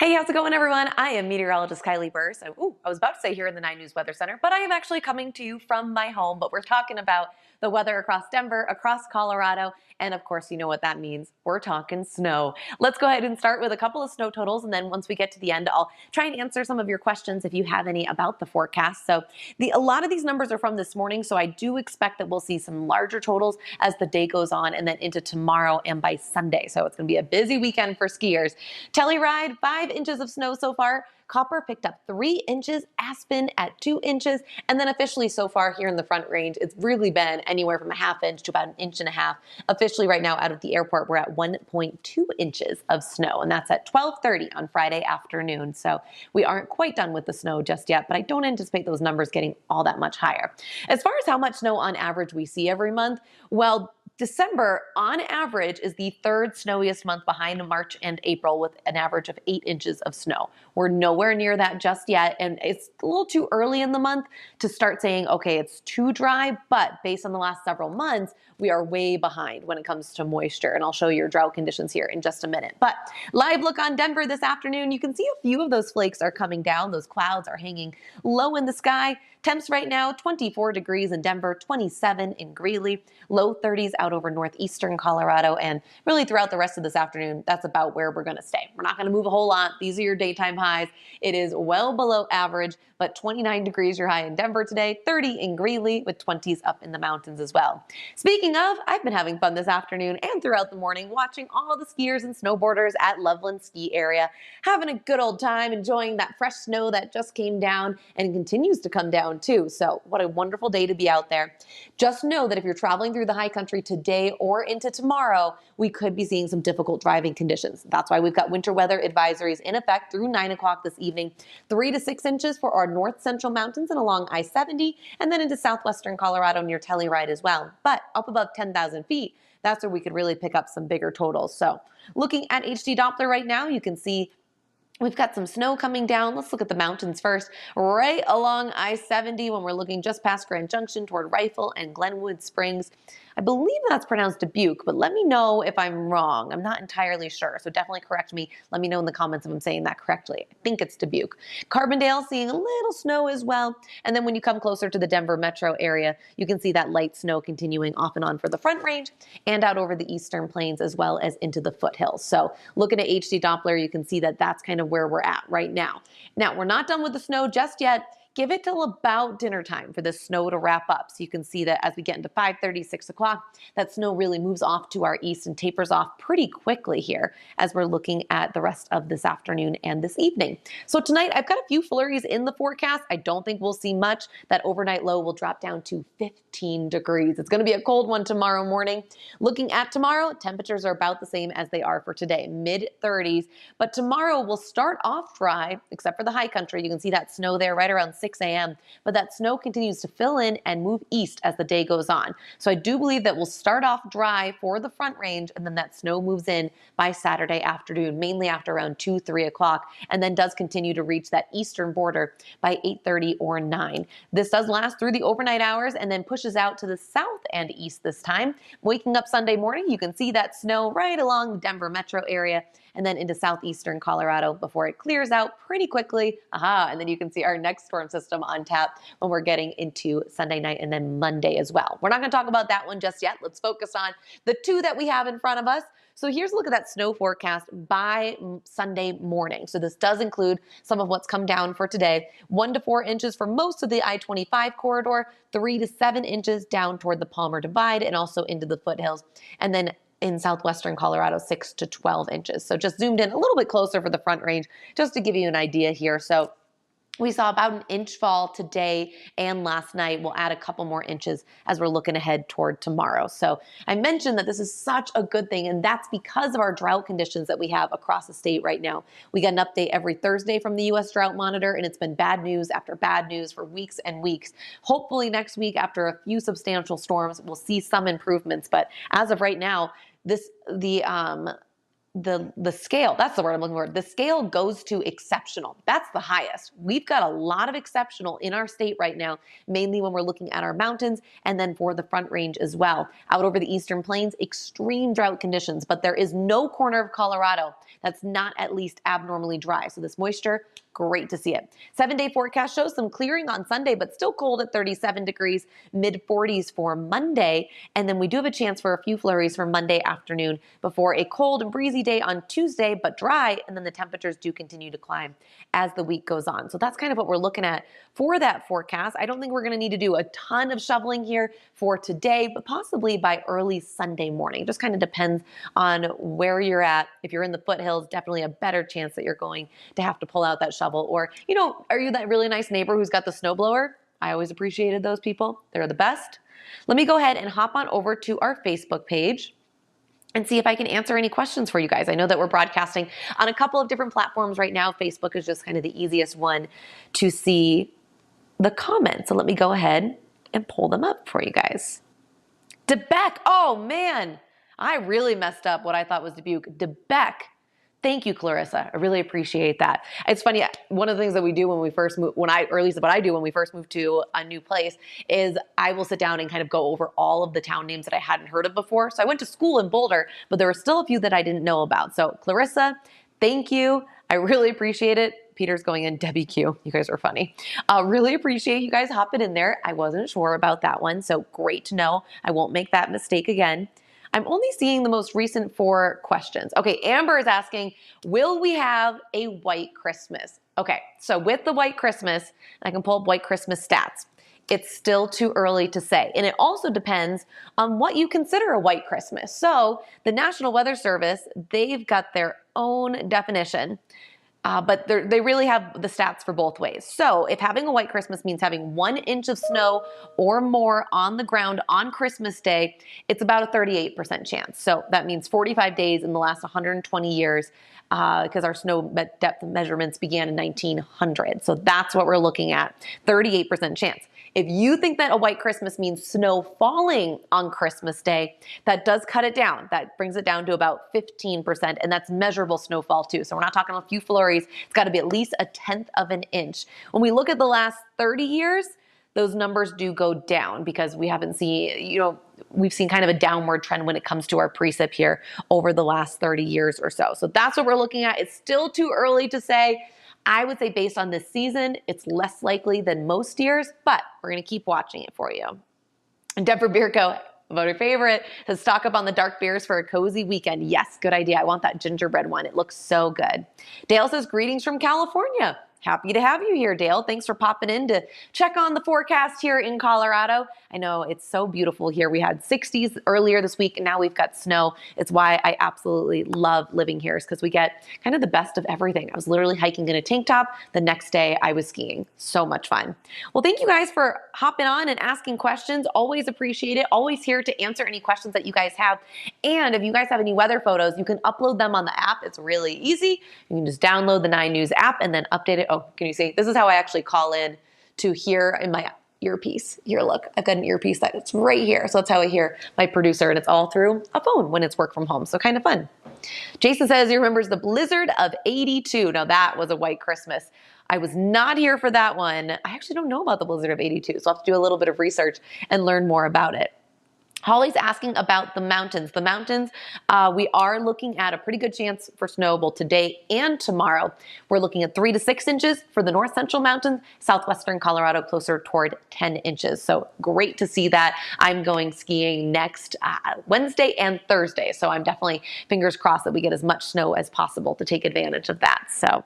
Hey, how's it going, everyone? I am meteorologist Kylie Bearse. I was about to say here in the 9 News Weather Center, but I am actually coming to you from my home. But we're talking about the weather across Denver, across Colorado, and of course, you know what that means. We're talking snow. Let's go ahead and start with a couple of snow totals, and then once we get to the end, I'll try and answer some of your questions if you have any about the forecast. So a lot of these numbers are from this morning, so I do expect that we'll see some larger totals as the day goes on and then into tomorrow and by Sunday. So it's going to be a busy weekend for skiers. Telluride, 5 inches of snow so far. Copper picked up 3 inches, Aspen at 2 inches, and then officially so far here in the Front Range, it's really been anywhere from a ½ inch to about 1.5 inches. Officially right now out of the airport, we're at 1.2 inches of snow, and that's at 12:30 on Friday afternoon. So we aren't quite done with the snow just yet, but I don't anticipate those numbers getting all that much higher. As far as how much snow on average we see every month, well, December, on average, is the 3rd snowiest month behind March and April with an average of 8 inches of snow. We're nowhere near that just yet, and it's a little too early in the month to start saying, okay, it's too dry, but based on the last several months, we are way behind when it comes to moisture, and I'll show you your drought conditions here in just a minute. But live look on Denver this afternoon, you can see a few of those flakes are coming down. Those clouds are hanging low in the sky. Temps right now, 24 degrees in Denver, 27 in Greeley, low 30s out over northeastern Colorado, and really throughout the rest of this afternoon, that's about where we're going to stay. We're not going to move a whole lot. These are your daytime highs. It is well below average, but 29 degrees your high in Denver today, 30 in Greeley with 20s up in the mountains as well. Speaking of, I've been having fun this afternoon and throughout the morning watching all the skiers and snowboarders at Loveland Ski Area, having a good old time, enjoying that fresh snow that just came down and continues to come down too. So what a wonderful day to be out there. Just know that if you're traveling through the high country today or into tomorrow, we could be seeing some difficult driving conditions. That's why we've got winter weather advisories in effect through 9 o'clock this evening. 3 to 6 inches for our north central mountains and along I-70, and then into southwestern Colorado near Telluride as well. But up above 10,000 feet, that's where we could really pick up some bigger totals. So looking at HD Doppler right now, you can see we've got some snow coming down. Let's look at the mountains first. Right along I-70 when we're looking just past Grand Junction toward Rifle and Glenwood Springs. I believe that's pronounced Dubuque, but let me know if I'm wrong. I'm not entirely sure, so definitely correct me. Let me know in the comments if I'm saying that correctly. I think it's Dubuque. Carbondale seeing a little snow as well. And then when you come closer to the Denver metro area, you can see that light snow continuing off and on for the Front Range and out over the eastern plains as well as into the foothills. So looking at HD Doppler, you can see that that's kind of where we're at right now. Now, we're not done with the snow just yet. Give it till about dinner time for the snow to wrap up. So you can see that as we get into 5:30, 6 o'clock, that snow really moves off to our east and tapers off pretty quickly here as we're looking at the rest of this afternoon and this evening. So tonight, I've got a few flurries in the forecast. I don't think we'll see much. That overnight low will drop down to 15 degrees. It's going to be a cold one tomorrow morning. Looking at tomorrow, temperatures are about the same as they are for today, mid-30s. But tomorrow will start off dry, except for the high country. You can see that snow there right around 6 a.m., but that snow continues to fill in and move east as the day goes on. So I do believe that we'll start off dry for the Front Range, and then that snow moves in by Saturday afternoon, mainly after around 2, 3 o'clock, and then does continue to reach that eastern border by 8:30 or 9. This does last through the overnight hours and then pushes out to the south and east this time. Waking up Sunday morning, you can see that snow right along the Denver metro area and then into southeastern Colorado before it clears out pretty quickly. And then you can see our next storm system on tap when we're getting into Sunday night and then Monday as well. We're not going to talk about that one just yet. Let's focus on the 2 that we have in front of us. So here's a look at that snow forecast by Sunday morning. So this does include some of what's come down for today. 1 to 4 inches for most of the I-25 corridor, 3 to 7 inches down toward the Palmer Divide and also into the foothills. And then in southwestern Colorado, 6 to 12 inches. So just zoomed in a little bit closer for the Front Range, just to give you an idea here. So we saw about an inch fall today and last night. We'll add a couple more inches as we're looking ahead toward tomorrow. So I mentioned that this is such a good thing, and that's because of our drought conditions that we have across the state right now. We get an update every Thursday from the U.S. Drought Monitor, and it's been bad news after bad news for weeks and weeks. Hopefully next week, after a few substantial storms, we'll see some improvements. But as of right now, the scale, that's the word I'm looking for. The scale goes to exceptional. That's the highest. We've got a lot of exceptional in our state right now, mainly when we're looking at our mountains and then for the Front Range as well. Out over the Eastern Plains, extreme drought conditions, but there is no corner of Colorado that's not at least abnormally dry. So this moisture, great to see it. 7-day forecast shows some clearing on Sunday, but still cold at 37 degrees, mid 40s for Monday. And then we do have a chance for a few flurries for Monday afternoon before a cold and breezy day on Tuesday, but dry. And then the temperatures do continue to climb as the week goes on. So that's kind of what we're looking at for that forecast. I don't think we're going to need to do a ton of shoveling here for today, but possibly by early Sunday morning. It just kind of depends on where you're at. If you're in the foothills, definitely a better chance that you're going to have to pull out that shovel. Or, you know, are you that really nice neighbor who's got the snowblower? I always appreciated those people. They're the best. Let me go ahead and hop on over to our Facebook page and see if I can answer any questions for you guys. I know that we're broadcasting on a couple of different platforms right now. Facebook is just kind of the easiest one to see the comments. So let me go ahead and pull them up for you guys. DeBeck, oh man, I really messed up what I thought was Dubuque. DeBeck. Thank you, Clarissa. I really appreciate that. It's funny. One of the things that we do when we first move, or at least what I do when we first move to a new place, is I will sit down and kind of go over all of the town names that I hadn't heard of before. So I went to school in Boulder, but there were still a few that I didn't know about. So Clarissa, thank you. I really appreciate it. Peter's going in, Debbie Q. You guys are funny. Really appreciate you guys hopping in there. I wasn't sure about that one, so great to know. I won't make that mistake again. I'm only seeing the most recent 4 questions. Okay, Amber is asking, will we have a white Christmas? Okay, so with the white Christmas, I can pull up white Christmas stats. It's still too early to say. And it also depends on what you consider a white Christmas. So the National Weather Service, they've got their own definition. But they really have the stats for both ways. So if having a white Christmas means having 1 inch of snow or more on the ground on Christmas Day, it's about a 38% chance. So that means 45 days in the last 120 years because our snow depth measurements began in 1900. So that's what we're looking at, 38% chance. If you think that a white Christmas means snow falling on Christmas Day, that does cut it down. That brings it down to about 15%, and that's measurable snowfall too. So we're not talking a few flurries. It's got to be at least 1/10 of an inch. When we look at the last 30 years, those numbers do go down because we haven't seen, we've seen kind of a downward trend when it comes to our precip here over the last 30 years or so. So that's what we're looking at. It's still too early to say. I would say based on this season, it's less likely than most years, but we're going to keep watching it for you. And Deborah Bierko, voter favorite, says stock up on the dark beers for a cozy weekend. Yes, good idea. I want that gingerbread one. It looks so good. Dale says greetings from California. Happy to have you here, Dale. Thanks for popping in to check on the forecast here in Colorado. I know it's so beautiful here. We had 60s earlier this week, and now we've got snow. It's why I absolutely love living here, is because we get kind of the best of everything. I was literally hiking in a tank top. The next day I was skiing. So much fun. Well, thank you guys for hopping on and asking questions. Always appreciate it. Always here to answer any questions that you guys have. And if you guys have any weather photos, you can upload them on the app. It's really easy. You can just download the 9 News app and then update it. Oh, can you see? This is how I actually call in to hear in my earpiece. Here, look, I've got an earpiece that's right here. So that's how I hear my producer, and it's all through a phone when it's work from home. So kind of fun. Jason says he remembers the blizzard of 82. Now that was a white Christmas. I was not here for that one. I actually don't know about the blizzard of 82. So I'll have to do a little bit of research and learn more about it. Holly's asking about the mountains. The mountains, we are looking at a pretty good chance for snow both today and tomorrow. We're looking at 3 to 6 inches for the north central mountains, southwestern Colorado closer toward 10 inches. So great to see that. I'm going skiing next Wednesday and Thursday. So I'm definitely fingers crossed that we get as much snow as possible to take advantage of that. So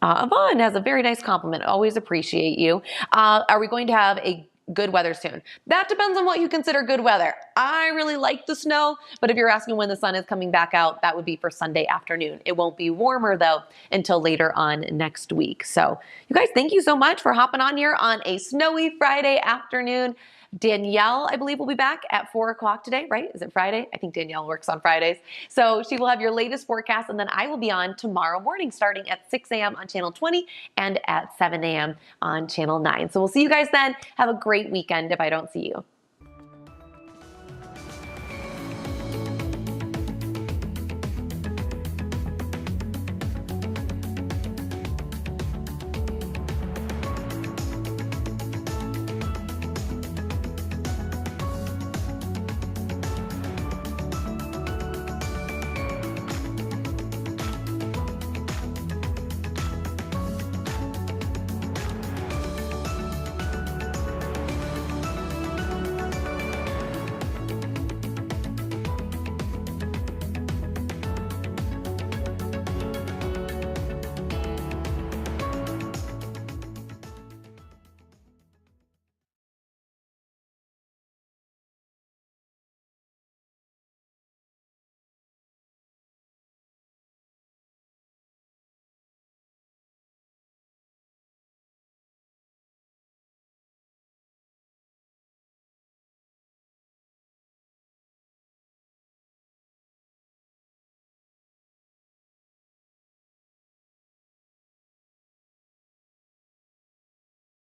Yvonne has a very nice compliment. Always appreciate you. Are we going to have a good weather soon? That depends on what you consider good weather. I really like the snow, but if you're asking when the sun is coming back out, that would be for Sunday afternoon. It won't be warmer though until later on next week. So you guys, thank you so much for hopping on here on a snowy Friday afternoon. Danielle, I believe, will be back at 4 o'clock today, right? Is it Friday? I think Danielle works on Fridays. So she will have your latest forecast, and then I will be on tomorrow morning starting at 6 a.m. on channel 20 and at 7 a.m. on channel 9. So we'll see you guys then. Have a great weekend if I don't see you.